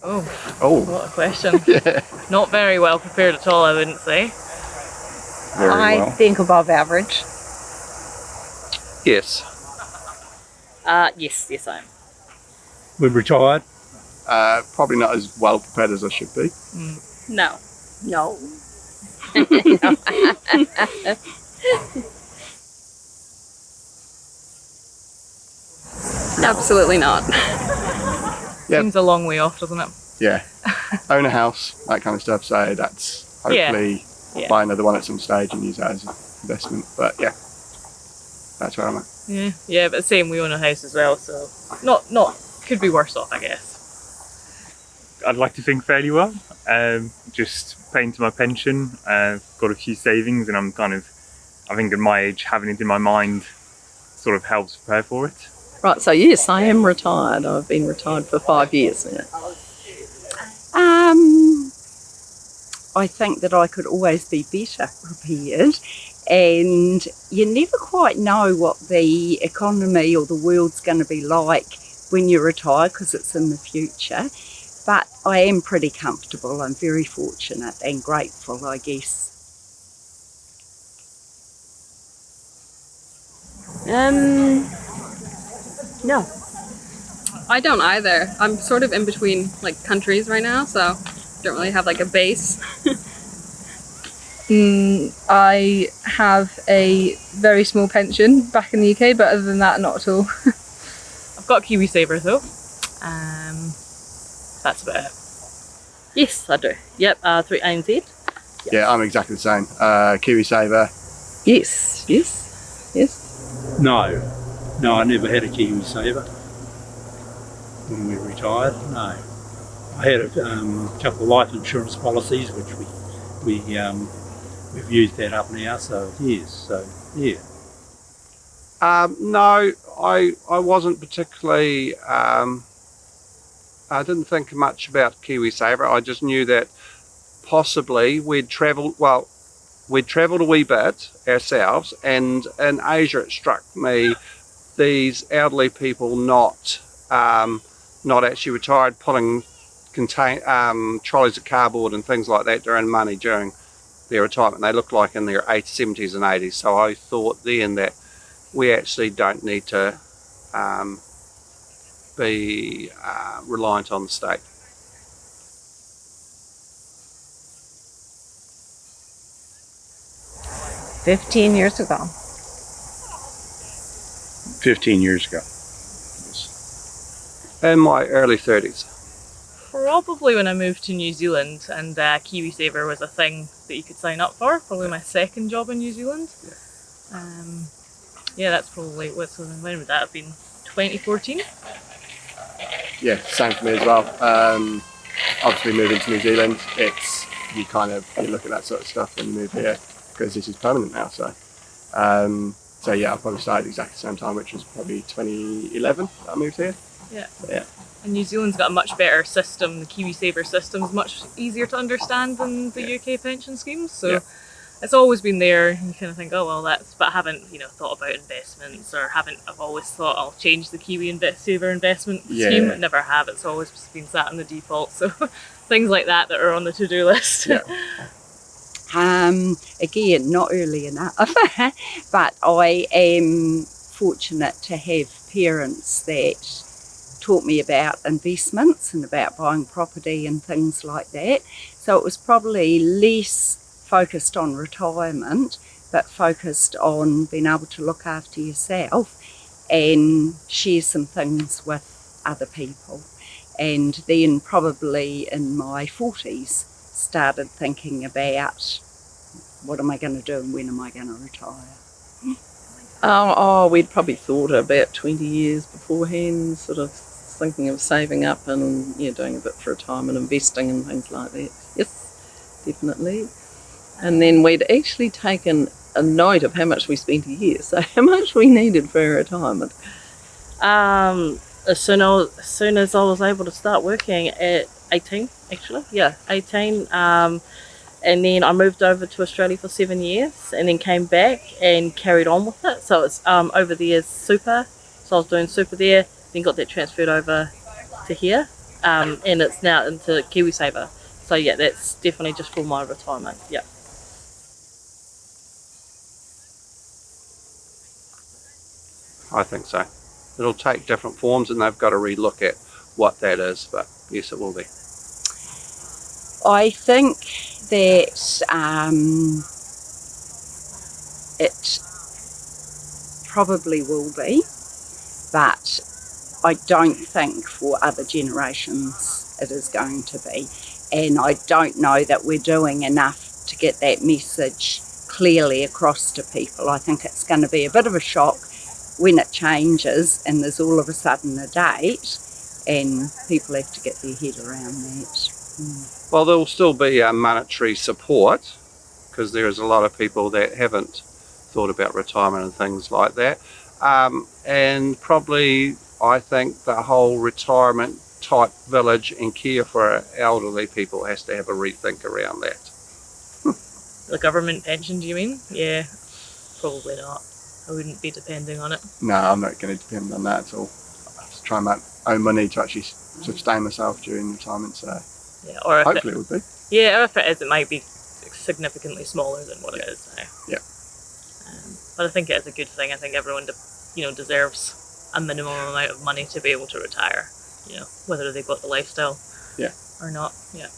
Oh, what a question. yeah, Not very well prepared at all, I wouldn't say. very well. I think above average. Yes. Yes, I am. We're retired. Probably not as well prepared as I should be. No. No. Absolutely not. Yep. Seems a long way off, doesn't it? Yeah. Own a house, that kind of stuff. So that's hopefully buy another one at some stage and use that as an investment. But yeah, that's where I'm at. Yeah, but same, we own a house as well, so not could be worse off, I guess. I'd like to think fairly well. Just paying to my pension. Got a few savings, and I think at my age, having it in my mind sort of helps prepare for it. Right, so yes, I am retired. I've been retired for 5 years now. I think that I could always be better prepared, and you never quite know what the economy or the world's going to be like when you retire because it's in the future. But I am pretty comfortable. I'm very fortunate and grateful, I guess. No. I don't either. I'm sort of in between like countries right now, so don't really have like a base. I have a very small pension back in the UK, but other than that, not at all. I've got Kiwisaver though. That's about it. Yes, I do. Yep, through ANZ. Yep. Yeah, I'm exactly the same. Kiwisaver. Yes. No, I never had a Kiwisaver when we retired. No, I had a couple of life insurance policies, which we've used that up now. So yes, so yeah. No, I wasn't particularly. I didn't think much about Kiwisaver. I just knew that possibly we'd travelled a wee bit ourselves, and in Asia it struck me these elderly people not actually retired, pulling trolleys of cardboard and things like that to earn money during their retirement. They looked like in their 70s and 80s. So I thought then that we actually don't need to be reliant on the state. "15 years ago." 15 years ago. In my early 30s. Probably when I moved to New Zealand, and Kiwisaver was a thing that you could sign up for. Probably my second job in New Zealand. Yeah, that's probably when would that have been? 2014. Yeah, same for me as well. Obviously moving to New Zealand, you look at that sort of stuff when you move here because this is permanent now. So yeah, I probably started exactly the same time, which was probably 2011 that I moved here. Yeah. Yeah. And New Zealand's got a much better system. The Kiwisaver system is much easier to understand than the UK pension schemes. So it's always been there. You kind of think, oh well, but I haven't thought about investments, or I've always thought I'll change the Kiwisaver investment scheme. I never have. It's always been sat in the default. So things like that are on the to-do list. Yeah. Again, not early enough, but I am fortunate to have parents that taught me about investments and about buying property and things like that. So it was probably less focused on retirement, but focused on being able to look after yourself and share some things with other people. And then probably in my 40s started thinking about what am I going to do and when am I going to retire. We'd probably thought about 20 years beforehand, sort of thinking of saving up and doing a bit for retirement, investing and things like that. Yes, definitely. And then we'd actually taken a note of how much we spent a year, so how much we needed for retirement. As soon as I was able to start working at 18, actually. Yeah, 18. And then I moved over to Australia for 7 years and then came back and carried on with it. So it's over there super. So I was doing super there, then got that transferred over to here. and it's now into Kiwisaver. So yeah, that's definitely just for my retirement. Yeah. I think so. It'll take different forms, and they've got to relook at what that is, but yes, it will be. I think that it probably will be, but I don't think for other generations it is going to be. And I don't know that we're doing enough to get that message clearly across to people. I think it's going to be a bit of a shock when it changes and there's all of a sudden a date, and people have to get their head around that. Well, there will still be monetary support, because there is a lot of people that haven't thought about retirement and things like that. And probably, I think the whole retirement type village and care for elderly people has to have a rethink around that. The government pension, do you mean? Yeah, probably not. I wouldn't be depending on it. No, I'm not going to depend on that at all. I have to try and make own money to actually sustain myself during retirement, so Yeah, or if hopefully it would be. Yeah, or if it is, it might be significantly smaller than what it is now. Yeah. But I think it is a good thing. I think everyone, deserves a minimum amount of money to be able to retire. Whether they've got the lifestyle Yeah. or not. Yeah.